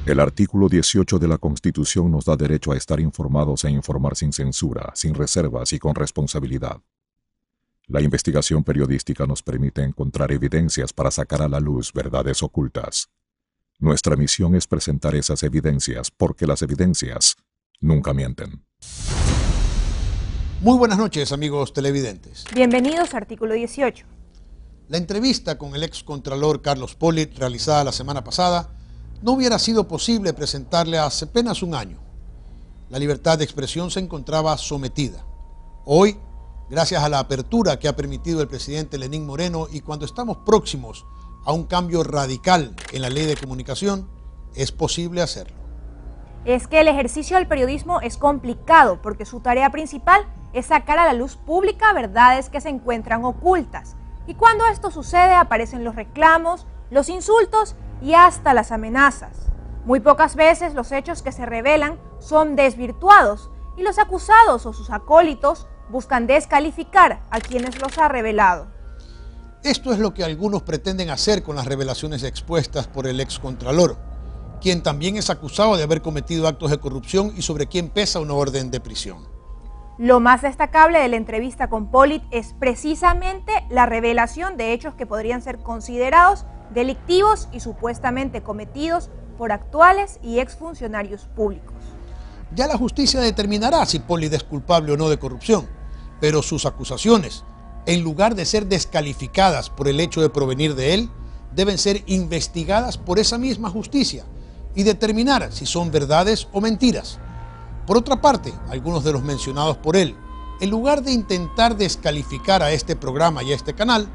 El artículo 18 de la Constitución nos da derecho a estar informados e informar sin censura, sin reservas y con responsabilidad. La investigación periodística nos permite encontrar evidencias para sacar a la luz verdades ocultas. Nuestra misión es presentar esas evidencias porque las evidencias nunca mienten. Muy buenas noches, amigos televidentes. Bienvenidos a Artículo 18. La entrevista con el excontralor Carlos Pollitt, realizada la semana pasada, no hubiera sido posible presentarle hace apenas un año. La libertad de expresión se encontraba sometida. Hoy, gracias a la apertura que ha permitido el presidente Lenín Moreno y cuando estamos próximos a un cambio radical en la ley de comunicación, es posible hacerlo. Es que el ejercicio del periodismo es complicado porque su tarea principal es sacar a la luz pública verdades que se encuentran ocultas. Y cuando esto sucede aparecen los reclamos, los insultos y hasta las amenazas. Muy pocas veces los hechos que se revelan son desvirtuados y los acusados o sus acólitos buscan descalificar a quienes los ha revelado. Esto es lo que algunos pretenden hacer con las revelaciones expuestas por el excontralor, quien también es acusado de haber cometido actos de corrupción y sobre quien pesa una orden de prisión. Lo más destacable de la entrevista con Pollitt es precisamente la revelación de hechos que podrían ser considerados delictivos y supuestamente cometidos por actuales y exfuncionarios públicos. Ya la justicia determinará si Pollitt es culpable o no de corrupción, pero sus acusaciones, en lugar de ser descalificadas por el hecho de provenir de él, deben ser investigadas por esa misma justicia y determinar si son verdades o mentiras. Por otra parte, algunos de los mencionados por él, en lugar de intentar descalificar a este programa y a este canal,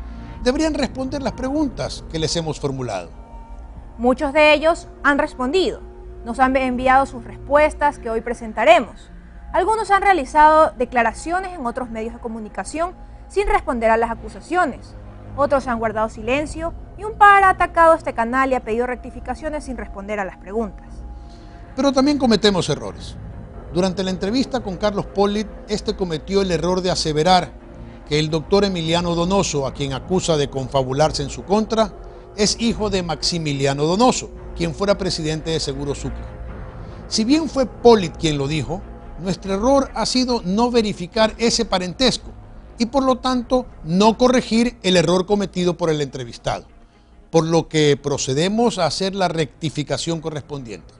deberían responder las preguntas que les hemos formulado. Muchos de ellos han respondido, nos han enviado sus respuestas que hoy presentaremos. Algunos han realizado declaraciones en otros medios de comunicación sin responder a las acusaciones. Otros han guardado silencio y un par ha atacado este canal y ha pedido rectificaciones sin responder a las preguntas. Pero también cometemos errores. Durante la entrevista con Carlos Pollitt, este cometió el error de aseverar que el doctor Emiliano Donoso, a quien acusa de confabularse en su contra, es hijo de Maximiliano Donoso, quien fuera presidente de Seguro Sucre. Si bien fue Pollitt quien lo dijo, nuestro error ha sido no verificar ese parentesco y por lo tanto no corregir el error cometido por el entrevistado, por lo que procedemos a hacer la rectificación correspondiente.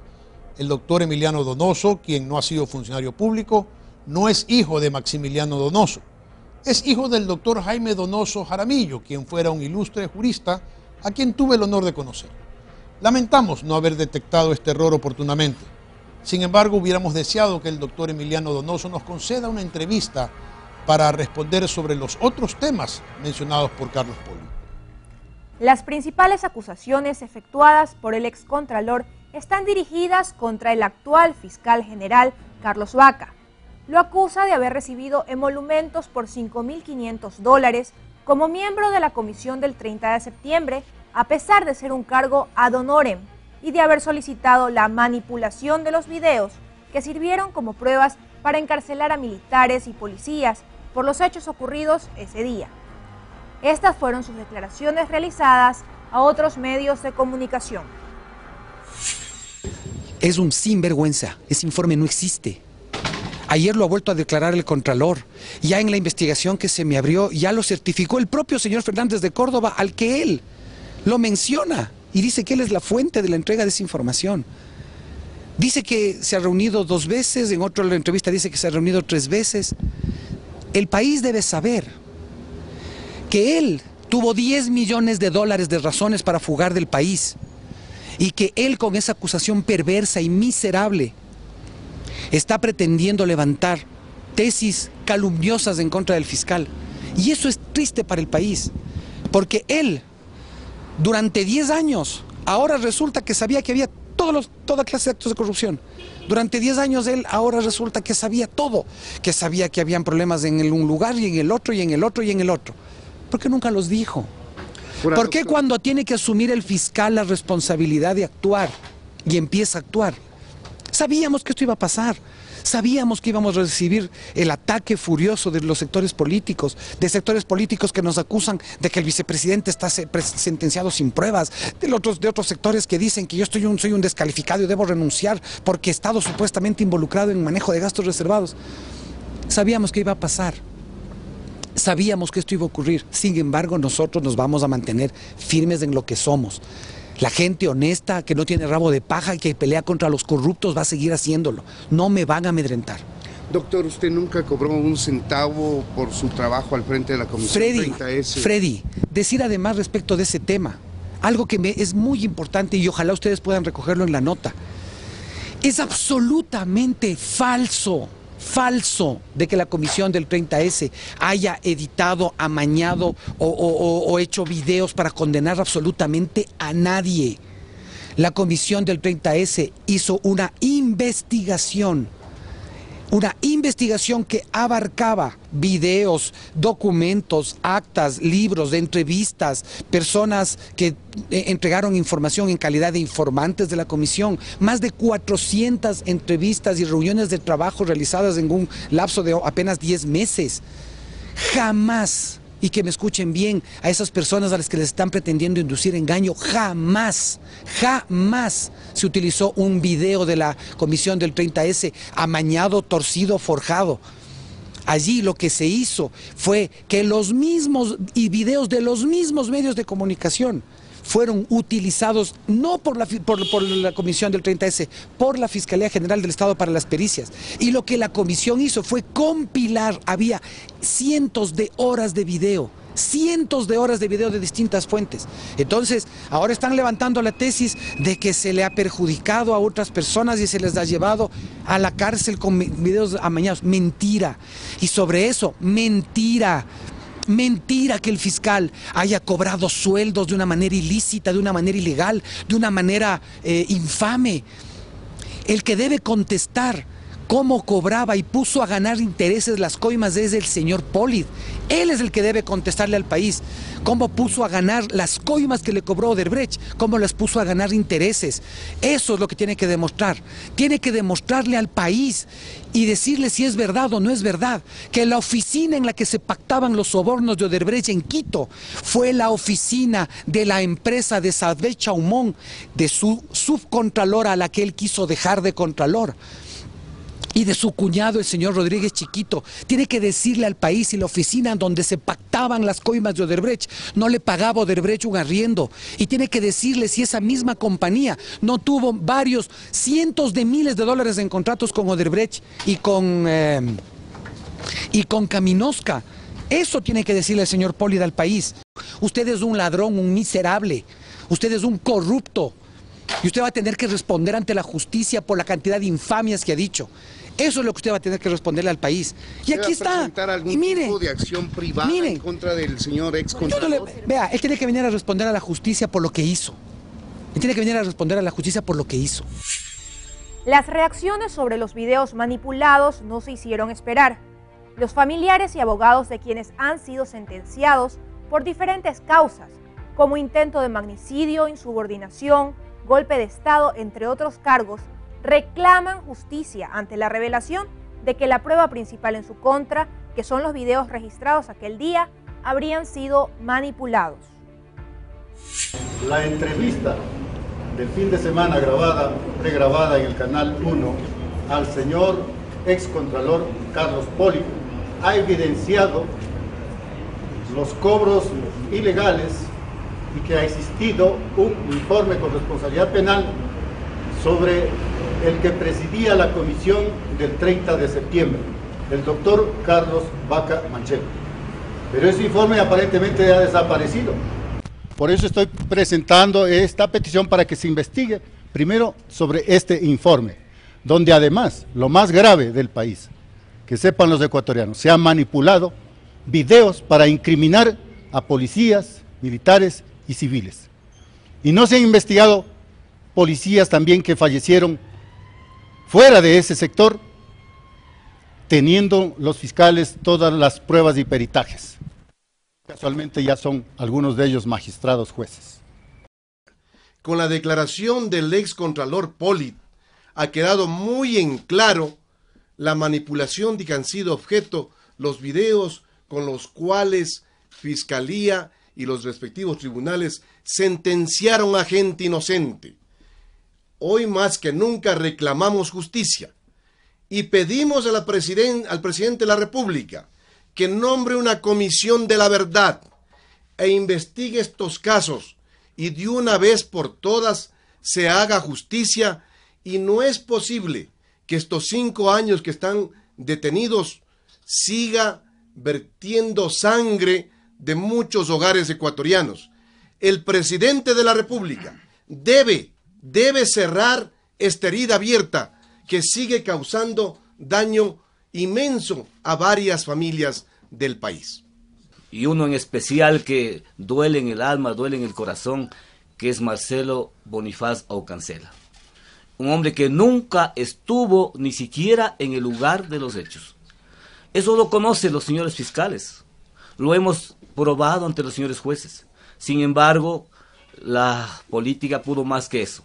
El doctor Emiliano Donoso, quien no ha sido funcionario público, no es hijo de Maximiliano Donoso. Es hijo del doctor Jaime Donoso Jaramillo, quien fuera un ilustre jurista a quien tuve el honor de conocer. Lamentamos no haber detectado este error oportunamente. Sin embargo, hubiéramos deseado que el doctor Emiliano Donoso nos conceda una entrevista para responder sobre los otros temas mencionados por Carlos Pollitt. Las principales acusaciones efectuadas por el excontralor están dirigidas contra el actual fiscal general Carlos Vaca. Lo acusa de haber recibido emolumentos por $5.500 como miembro de la comisión del 30 de septiembre, a pesar de ser un cargo ad honorem, y de haber solicitado la manipulación de los videos que sirvieron como pruebas para encarcelar a militares y policías por los hechos ocurridos ese día. Estas fueron sus declaraciones realizadas a otros medios de comunicación. Es un sinvergüenza, ese informe no existe. Ayer lo ha vuelto a declarar el Contralor. Ya en la investigación que se me abrió, ya lo certificó el propio señor Fernández de Córdoba, al que él lo menciona y dice que él es la fuente de la entrega de esa información. Dice que se ha reunido 2 veces, en otra entrevista dice que se ha reunido 3 veces. El país debe saber que él tuvo $10 millones de razones para fugar del país y que él, con esa acusación perversa y miserable, está pretendiendo levantar tesis calumniosas en contra del fiscal. Y eso es triste para el país, porque él, durante 10 años, ahora resulta que sabía que había toda clase de actos de corrupción. Durante 10 años él ahora resulta que sabía todo, que sabía que habían problemas en un lugar y en el otro y en el otro y en el otro. ¿Por qué nunca los dijo? ¿Por qué cuando tiene que asumir el fiscal la responsabilidad de actuar y empieza a actuar? Sabíamos que esto iba a pasar. Sabíamos que íbamos a recibir el ataque furioso de los sectores políticos, que nos acusan de que el vicepresidente está sentenciado sin pruebas, de otros sectores que dicen que yo soy un descalificado y debo renunciar porque he estado supuestamente involucrado en manejo de gastos reservados. Sabíamos que iba a pasar. Sabíamos que esto iba a ocurrir. Sin embargo, nosotros nos vamos a mantener firmes en lo que somos. La gente honesta, que no tiene rabo de paja y que pelea contra los corruptos va a seguir haciéndolo. No me van a amedrentar. Doctor, ¿usted nunca cobró un centavo por su trabajo al frente de la Comisión 30S? Freddy, decir además respecto de ese tema, algo que es muy importante y ojalá ustedes puedan recogerlo en la nota. Es absolutamente falso de que la comisión del 30S haya editado, amañado o hecho videos para condenar absolutamente a nadie. La comisión del 30S hizo una investigación que abarcaba videos, documentos, actas, libros, entrevistas, personas que entregaron información en calidad de informantes de la comisión, más de 400 entrevistas y reuniones de trabajo realizadas en un lapso de apenas 10 meses. Jamás, y que me escuchen bien, a esas personas a las que les están pretendiendo inducir engaño, jamás se utilizó un video de la comisión del 30S amañado, torcido, forjado. Allí lo que se hizo fue que los mismos videos de los mismos medios de comunicación fueron utilizados no por la comisión del 30S, por la Fiscalía General del Estado para las pericias. Y lo que la comisión hizo fue compilar, había cientos de horas de video de distintas fuentes. Entonces, ahora están levantando la tesis de que se le ha perjudicado a otras personas y se les ha llevado a la cárcel con videos amañados. Mentira. Y sobre eso, mentira que el fiscal haya cobrado sueldos de una manera ilícita, de una manera ilegal, de una manera infame. El que debe contestar cómo cobraba y puso a ganar intereses las coimas es el señor Pollitt. Él es el que debe contestarle al país cómo puso a ganar las coimas que le cobró Odebrecht, cómo las puso a ganar intereses. Eso es lo que tiene que demostrar. Tiene que demostrarle al país y decirle si es verdad o no es verdad que la oficina en la que se pactaban los sobornos de Odebrecht en Quito fue la oficina de la empresa de Saadbet Chaumón, de su subcontralora a la que él quiso dejar de contralor, y de su cuñado, el señor Rodríguez Chiquito. Tiene que decirle al país si la oficina donde se pactaban las coimas de Odebrecht no le pagaba a Odebrecht un arriendo. Y tiene que decirle si esa misma compañía no tuvo varios cientos de miles de dólares en contratos con Odebrecht y con Caminosca. Eso tiene que decirle el señor Pollitt al país. Usted es un ladrón, un miserable. Usted es un corrupto. Y usted va a tener que responder ante la justicia por la cantidad de infamias que ha dicho. Eso es lo que usted va a tener que responderle al país. Y aquí está. ¿Presentar algún tipo de acción privada en contra del señor excontralor? Vea, él tiene que venir a responder a la justicia por lo que hizo. Él tiene que venir a responder a la justicia por lo que hizo. Las reacciones sobre los videos manipulados no se hicieron esperar. Los familiares y abogados de quienes han sido sentenciados por diferentes causas, como intento de magnicidio, insubordinación, golpe de Estado, entre otros cargos, reclaman justicia ante la revelación de que la prueba principal en su contra, que son los videos registrados aquel día, habrían sido manipulados. La entrevista del fin de semana pregrabada en el Canal 1 al señor excontralor Carlos Pollitt ha evidenciado los cobros ilegales y que ha existido un informe con responsabilidad penal sobre el que presidía la comisión del 30 de septiembre, el doctor Carlos Vaca Manchego. Pero ese informe aparentemente ha desaparecido. Por eso estoy presentando esta petición para que se investigue primero sobre este informe, donde además, lo más grave del país, que sepan los ecuatorianos, se han manipulado videos para incriminar a policías, militares y civiles. Y no se han investigado policías también que fallecieron fuera de ese sector, teniendo los fiscales todas las pruebas y peritajes. Casualmente ya son algunos de ellos magistrados jueces. Con la declaración del excontralor Pollitt ha quedado muy en claro la manipulación de que han sido objeto los videos con los cuales Fiscalía y los respectivos tribunales sentenciaron a gente inocente. Hoy más que nunca reclamamos justicia y pedimos al presidente de la República que nombre una comisión de la verdad e investigue estos casos y de una vez por todas se haga justicia. Y no es posible que estos 5 años que están detenidos siga vertiendo sangre de muchos hogares ecuatorianos. El presidente de la República debe cerrar esta herida abierta que sigue causando daño inmenso a varias familias del país. Y uno en especial que duele en el alma, duele en el corazón, que es Marcelo Bonifaz Aucancela. Un hombre que nunca estuvo ni siquiera en el lugar de los hechos. Eso lo conocen los señores fiscales. Lo hemos probado ante los señores jueces. Sin embargo, la política pudo más que eso.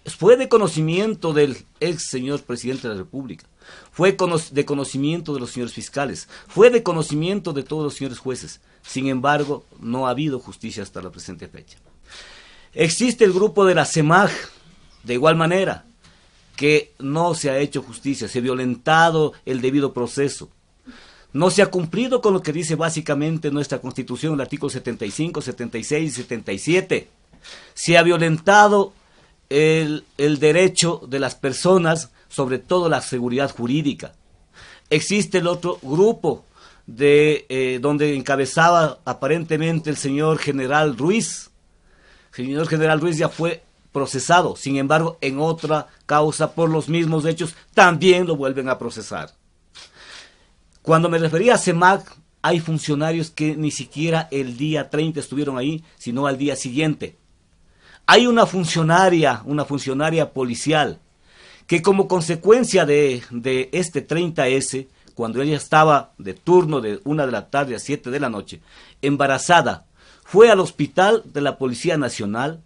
Fue de conocimiento del ex señor presidente de la República. Fue de conocimiento de los señores fiscales. Fue de conocimiento de todos los señores jueces. Sin embargo, no ha habido justicia hasta la presente fecha. Existe el grupo de la CEMAG, de igual manera, que no se ha hecho justicia, se ha violentado el debido proceso. No se ha cumplido con lo que dice básicamente nuestra Constitución, el artículo 75, 76 y 77. Se ha violentado el derecho de las personas, sobre todo la seguridad jurídica. Existe el otro grupo donde encabezaba aparentemente el señor general Ruiz. El señor general Ruiz ya fue procesado, sin embargo, en otra causa por los mismos hechos, también lo vuelven a procesar. Cuando me refería a CEMAG, hay funcionarios que ni siquiera el día 30 estuvieron ahí, sino al día siguiente. Hay una funcionaria policial, que como consecuencia de este 30S, cuando ella estaba de turno de 1 de la tarde a 7 de la noche, embarazada, fue al hospital de la Policía Nacional,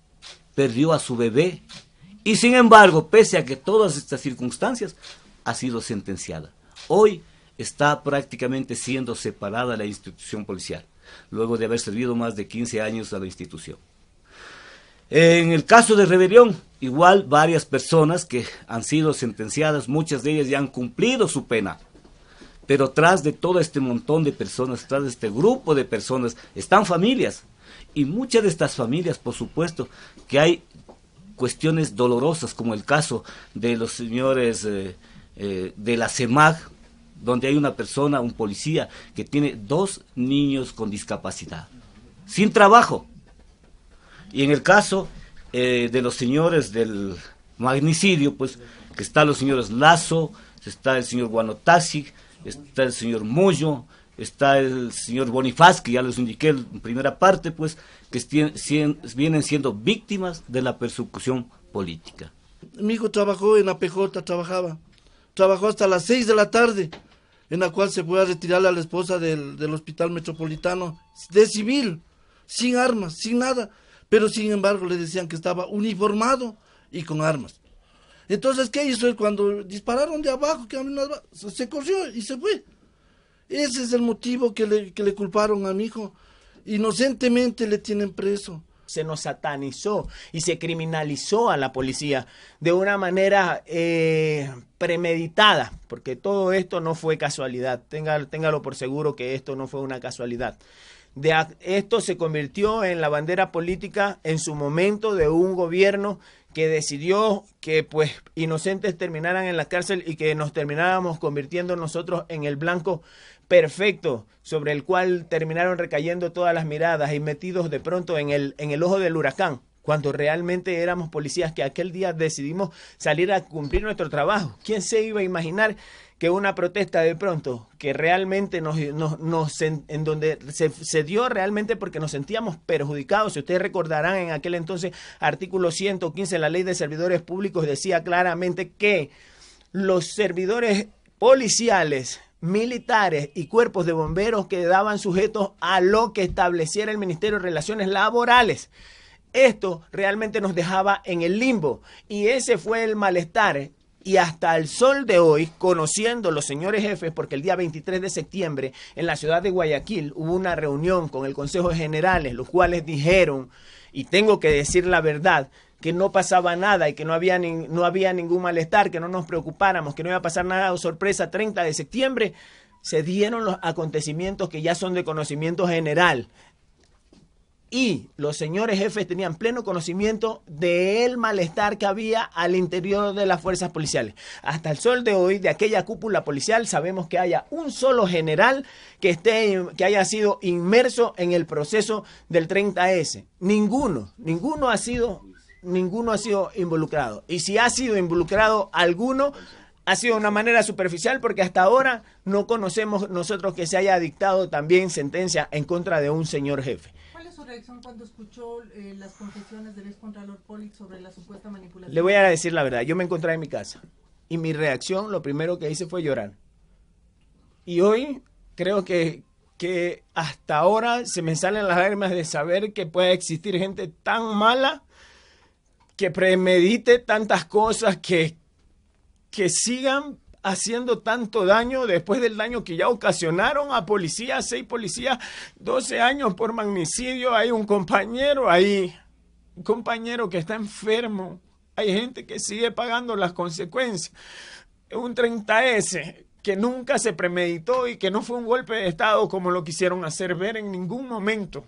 perdió a su bebé y sin embargo, pese a que todas estas circunstancias, ha sido sentenciada. Hoy está prácticamente siendo separada de la institución policial, luego de haber servido más de 15 años a la institución. En el caso de Rebelión, igual varias personas que han sido sentenciadas, muchas de ellas ya han cumplido su pena. Pero tras de todo este montón de personas, tras de este grupo de personas, están familias. Y muchas de estas familias, por supuesto, que hay cuestiones dolorosas, como el caso de los señores de la CEMAG, donde hay una persona, un policía, que tiene 2 niños con discapacidad, sin trabajo. Y en el caso de los señores del magnicidio, pues, que están los señores Lazo, está el señor Guanotasi, está el señor Moyo, está el señor Bonifaz, que ya les indiqué en primera parte, pues, que vienen siendo víctimas de la persecución política. Mi hijo trabajó en la PJ, trabajó hasta las 6 de la tarde, en la cual se fue a retirar a la esposa del hospital metropolitano, de civil, sin armas, sin nada, pero sin embargo le decían que estaba uniformado y con armas. Entonces, ¿qué hizo él cuando dispararon de abajo? Se corrió y se fue. Ese es el motivo que le culparon a mi hijo. Inocentemente le tienen preso. Se nos satanizó y se criminalizó a la policía de una manera premeditada, porque todo esto no fue casualidad. Téngalo por seguro que esto no fue una casualidad. Esto se convirtió en la bandera política en su momento de un gobierno que decidió que pues inocentes terminaran en la cárcel y que nos termináramos convirtiendo nosotros en el blanco perfecto sobre el cual terminaron recayendo todas las miradas y metidos de pronto en el ojo del huracán, cuando realmente éramos policías que aquel día decidimos salir a cumplir nuestro trabajo. ¿Quién se iba a imaginar que una protesta de pronto, que realmente en donde se dio realmente porque nos sentíamos perjudicados? Si ustedes recordarán, en aquel entonces, artículo 115 de la Ley de Servidores Públicos decía claramente que los servidores policiales, militares y cuerpos de bomberos quedaban sujetos a lo que estableciera el Ministerio de Relaciones Laborales. Esto realmente nos dejaba en el limbo y ese fue el malestar Y hasta el sol de hoy, conociendo los señores jefes, porque el día 23 de septiembre en la ciudad de Guayaquil hubo una reunión con el Consejo de Generales, los cuales dijeron, y tengo que decir la verdad, que no pasaba nada y que no había ningún malestar, que no nos preocupáramos, que no iba a pasar nada de sorpresa. 30 de septiembre se dieron los acontecimientos que ya son de conocimiento general. Y los señores jefes tenían pleno conocimiento del malestar que había al interior de las fuerzas policiales. Hasta el sol de hoy, de aquella cúpula policial, sabemos que haya un solo general que haya sido inmerso en el proceso del 30S. Ninguno ha sido involucrado. Y si ha sido involucrado alguno, ha sido de una manera superficial, porque hasta ahora no conocemos nosotros que se haya dictado también sentencia en contra de un señor jefe. ¿Cuál es su reacción cuando escuchó las confesiones del excontralor Pollitt sobre la supuesta manipulación? Le voy a decir la verdad, yo me encontraba en mi casa y mi reacción, lo primero que hice fue llorar. Y hoy creo que hasta ahora se me salen las lágrimas de saber que puede existir gente tan mala que premedite tantas cosas, que sigan haciendo tanto daño después del daño que ya ocasionaron a policías, 6 policías, 12 años por magnicidio. Hay un compañero ahí, un compañero que está enfermo. Hay gente que sigue pagando las consecuencias. Un 30S que nunca se premeditó y que no fue un golpe de Estado como lo quisieron hacer ver en ningún momento.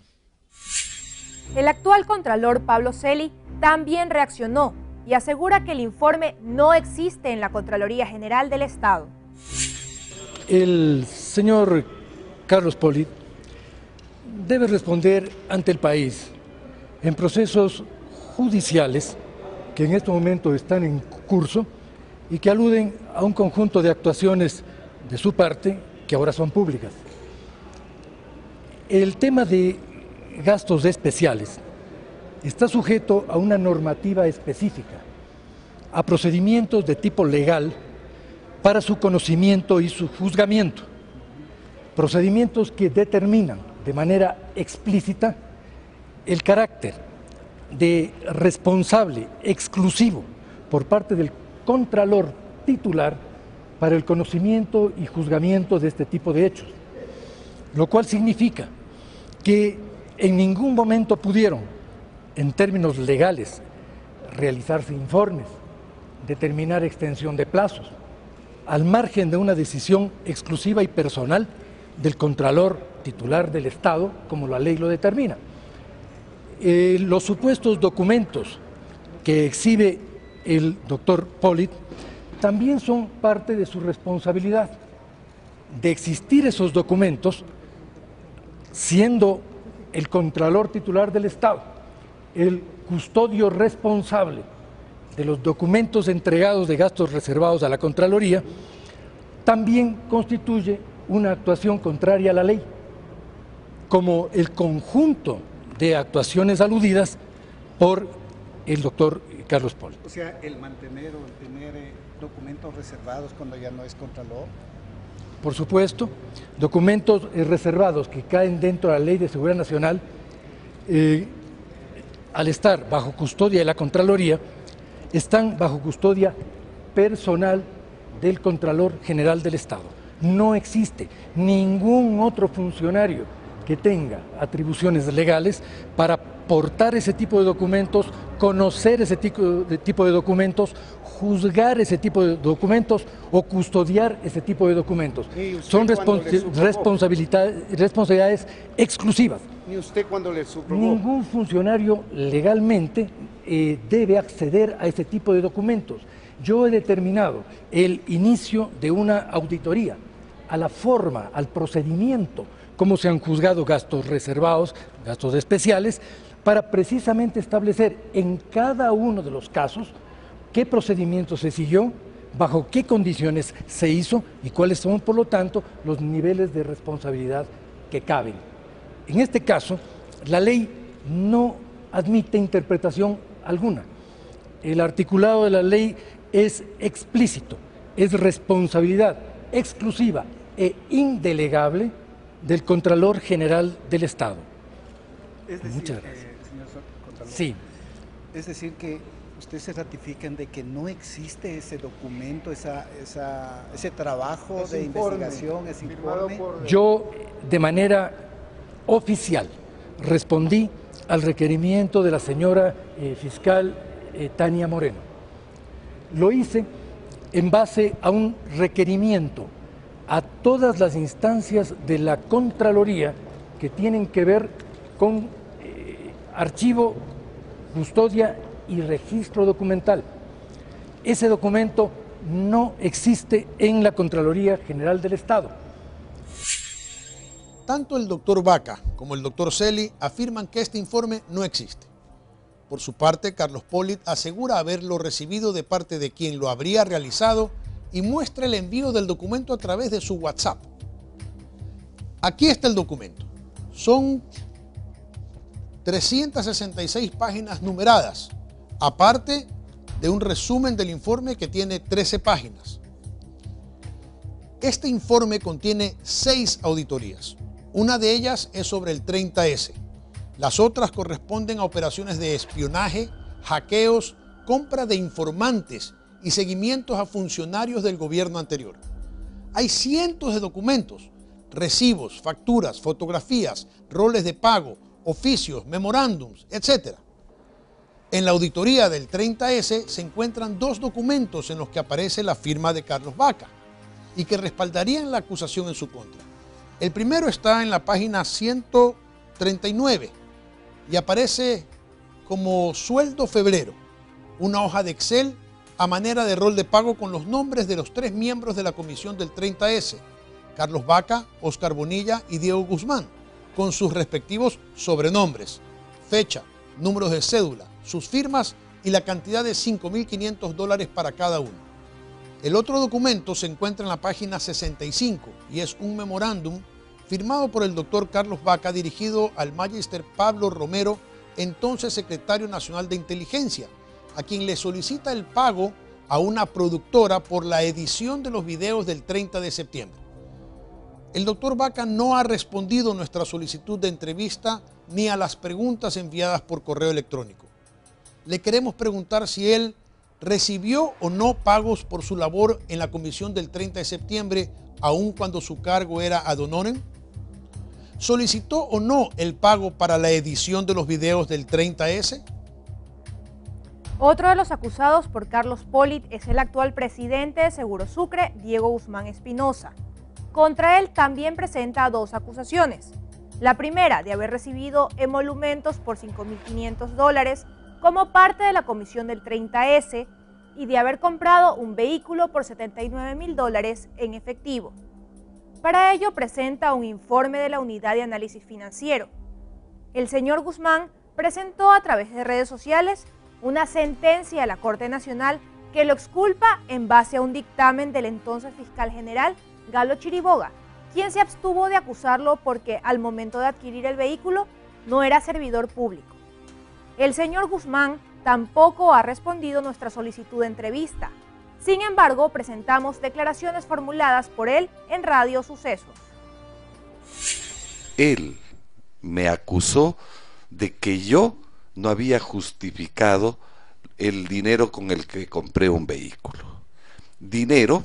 El actual contralor Pablo Celi también reaccionó y asegura que el informe no existe en la Contraloría General del Estado. El señor Carlos Pollitt debe responder ante el país en procesos judiciales que en este momento están en curso y que aluden a un conjunto de actuaciones de su parte que ahora son públicas. El tema de gastos especiales está sujeto a una normativa específica, a procedimientos de tipo legal para su conocimiento y su juzgamiento, procedimientos que determinan de manera explícita el carácter de responsable exclusivo por parte del contralor titular para el conocimiento y juzgamiento de este tipo de hechos, lo cual significa que en ningún momento pudieron, en términos legales, realizarse informes, determinar extensión de plazos, al margen de una decisión exclusiva y personal del contralor titular del Estado, como la ley lo determina. Los supuestos documentos que exhibe el doctor Pollitt también son parte de su responsabilidad. De existir esos documentos, siendo el contralor titular del Estado el custodio responsable de los documentos entregados de gastos reservados a la Contraloría, también constituye una actuación contraria a la ley, como el conjunto de actuaciones aludidas por el doctor Carlos Pollitt. O sea, el mantener o el tener documentos reservados cuando ya no es contralor. Por supuesto, documentos reservados que caen dentro de la Ley de Seguridad Nacional, al estar bajo custodia de la Contraloría, están bajo custodia personal del Contralor General del Estado. No existe ningún otro funcionario que tenga atribuciones legales para portar ese tipo de documentos, conocer ese tipo de documentos, juzgar ese tipo de documentos o custodiar ese tipo de documentos. Son responsabilidades exclusivas. ¿Ni usted cuando le subrogó? Ningún funcionario legalmente debe acceder a ese tipo de documentos. Yo he determinado el inicio de una auditoría a la forma, al procedimiento, cómo se han juzgado gastos reservados, gastos especiales, para precisamente establecer en cada uno de los casos qué procedimiento se siguió, bajo qué condiciones se hizo y cuáles son, por lo tanto, los niveles de responsabilidad que caben. En este caso, la ley no admite interpretación alguna. El articulado de la ley es explícito, es responsabilidad exclusiva e indelegable del Contralor General del Estado. Es decir, Muchas gracias. Señor Contralor, sí. Es decir que ¿ustedes se ratifican de que no existe ese documento, ese trabajo de investigación, ese informe? Yo, de manera oficial, respondí al requerimiento de la señora fiscal Tania Moreno. Lo hice en base a un requerimiento a todas las instancias de la Contraloría que tienen que ver con archivo, custodia y registro documental. Ese documento no existe en la Contraloría General del Estado. Tanto el doctor Vaca como el doctor Celi afirman que este informe no existe. Por su parte, Carlos Pollitt asegura haberlo recibido de parte de quien lo habría realizado y muestra el envío del documento a través de su WhatsApp. Aquí está el documento. Son 366 páginas numeradas, aparte de un resumen del informe que tiene 13 páginas. Este informe contiene 6 auditorías. Una de ellas es sobre el 30S. Las otras corresponden a operaciones de espionaje, hackeos, compra de informantes y seguimientos a funcionarios del gobierno anterior. Hay cientos de documentos, recibos, facturas, fotografías, roles de pago, oficios, memorándums, etc. En la auditoría del 30S se encuentran 2 documentos en los que aparece la firma de Carlos Vaca y que respaldarían la acusación en su contra. El primero está en la página 139 y aparece como sueldo febrero, una hoja de Excel a manera de rol de pago con los nombres de los 3 miembros de la comisión del 30S, Carlos Vaca, Oscar Bonilla y Diego Guzmán, con sus respectivos sobrenombres, fecha, números de cédula, sus firmas y la cantidad de $5.500 para cada uno. El otro documento se encuentra en la página 65 y es un memorándum firmado por el doctor Carlos Vaca dirigido al Magister Pablo Romero, entonces secretario nacional de inteligencia, a quien le solicita el pago a una productora por la edición de los videos del 30 de septiembre. El doctor Vaca no ha respondido a nuestra solicitud de entrevista ni a las preguntas enviadas por correo electrónico. Le queremos preguntar si él recibió o no pagos por su labor en la comisión del 30 de septiembre, aun cuando su cargo era ad honorem. ¿Solicitó o no el pago para la edición de los videos del 30S? Otro de los acusados por Carlos Pollitt es el actual presidente de Seguro Sucre, Diego Guzmán Espinosa. Contra él también presenta 2 acusaciones. La primera, de haber recibido emolumentos por $5.500 como parte de la comisión del 30S y de haber comprado un vehículo por $79.000 en efectivo. Para ello presenta un informe de la Unidad de Análisis Financiero. El señor Guzmán presentó a través de redes sociales una sentencia a la Corte Nacional que lo exculpa en base a un dictamen del entonces fiscal general Galo Chiriboga, quien se abstuvo de acusarlo porque al momento de adquirir el vehículo no era servidor público. El señor Guzmán tampoco ha respondido nuestra solicitud de entrevista. Sin embargo, presentamos declaraciones formuladas por él en Radio Sucesos. Él me acusó de que yo no había justificado el dinero con el que compré un vehículo. Dinero,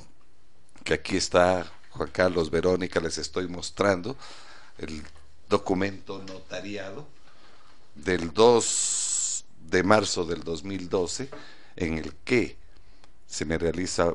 que aquí está Juan Carlos, Verónica, les estoy mostrando el documento notariado del 2 de marzo del 2012, en el que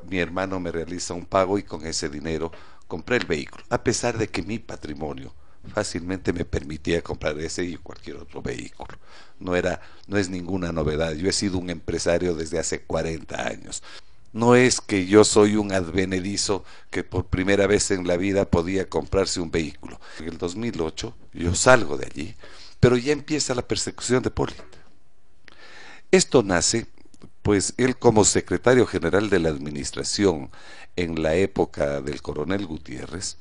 mi hermano me realiza un pago y con ese dinero compré el vehículo, a pesar de que mi patrimonio fácilmente me permitía comprar ese y cualquier otro vehículo. No es ninguna novedad. Yo he sido un empresario desde hace 40 años. No es que yo soy un advenedizo que por primera vez en la vida podía comprarse un vehículo. En el 2008 yo salgo de allí, pero ya empieza la persecución de Pollitt. Esto nace, pues él como secretario general de la administración en la época del coronel Gutiérrez,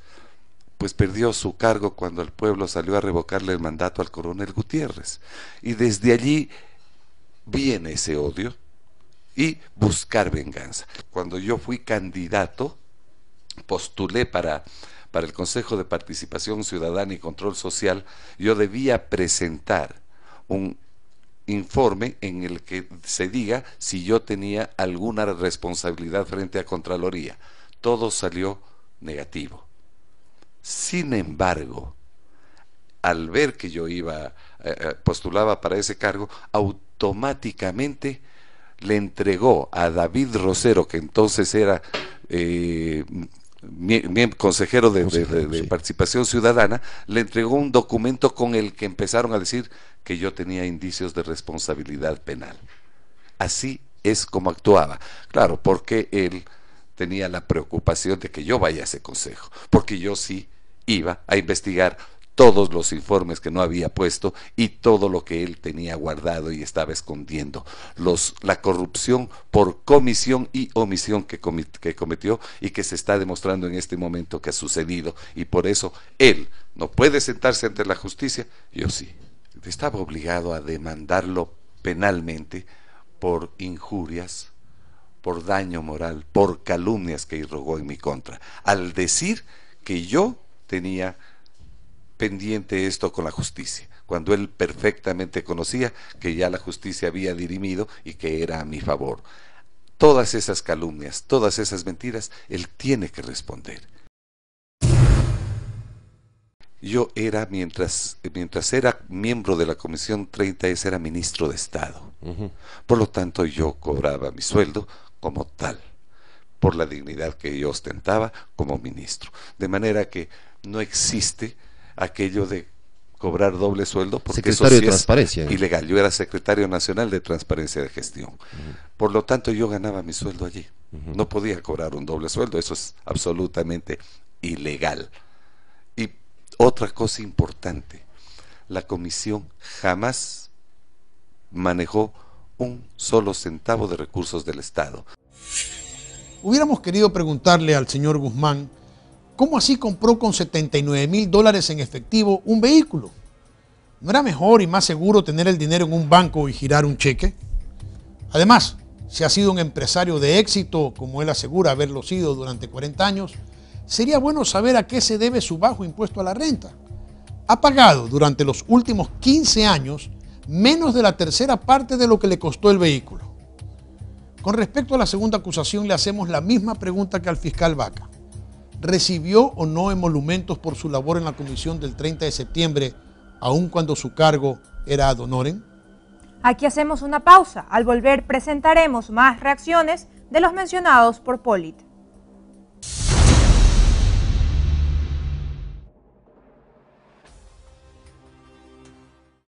pues perdió su cargo cuando el pueblo salió a revocarle el mandato al coronel Gutiérrez. Y desde allí viene ese odio y buscar venganza. Cuando yo fui candidato, postulé para el Consejo de Participación Ciudadana y Control Social, yo debía presentar un informe en el que se diga si yo tenía alguna responsabilidad frente a Contraloría. Todo salió negativo. Sin embargo, al ver que yo postulaba para ese cargo, automáticamente le entregó a David Rosero, que entonces era consejero de Participación Ciudadana, le entregó un documento con el que empezaron a decir que yo tenía indicios de responsabilidad penal. Así es como actuaba. Claro, porque él tenía la preocupación de que yo vaya a ese consejo, porque yo sí iba a investigar todos los informes que no había puesto y todo lo que él tenía guardado y estaba escondiendo, la corrupción por comisión y omisión que cometió y que se está demostrando en este momento que ha sucedido, y por eso él no puede sentarse ante la justicia. Yo sí, estaba obligado a demandarlo penalmente por injurias, por daño moral, por calumnias que irrogó en mi contra, al decir que yo tenía pendiente esto con la justicia, cuando él perfectamente conocía que ya la justicia había dirimido y que era a mi favor. Todas esas calumnias, todas esas mentiras, él tiene que responder. Yo era, mientras era miembro de la Comisión 30, era ministro de Estado. Por lo tanto, yo cobraba mi sueldo como tal, por la dignidad que yo ostentaba como ministro. De manera que no existe aquello de cobrar doble sueldo, porque secretario eso sí de Transparencia, es ilegal. Yo era secretario nacional de Transparencia de Gestión. Por lo tanto, yo ganaba mi sueldo allí. No podía cobrar un doble sueldo, eso es absolutamente ilegal. Y otra cosa importante, la comisión jamás manejó un solo centavo de recursos del Estado. Hubiéramos querido preguntarle al señor Guzmán cómo así compró con $79,000 en efectivo un vehículo. ¿No era mejor y más seguro tener el dinero en un banco y girar un cheque? Además, si ha sido un empresario de éxito, como él asegura haberlo sido durante 40 años, sería bueno saber a qué se debe su bajo impuesto a la renta. Ha pagado durante los últimos 15 años menos de la tercera parte de lo que le costó el vehículo. Con respecto a la segunda acusación, le hacemos la misma pregunta que al fiscal Vaca. ¿Recibió o no emolumentos por su labor en la comisión del 30 de septiembre, aun cuando su cargo era ad honorem? Aquí hacemos una pausa. Al volver presentaremos más reacciones de los mencionados por Polit.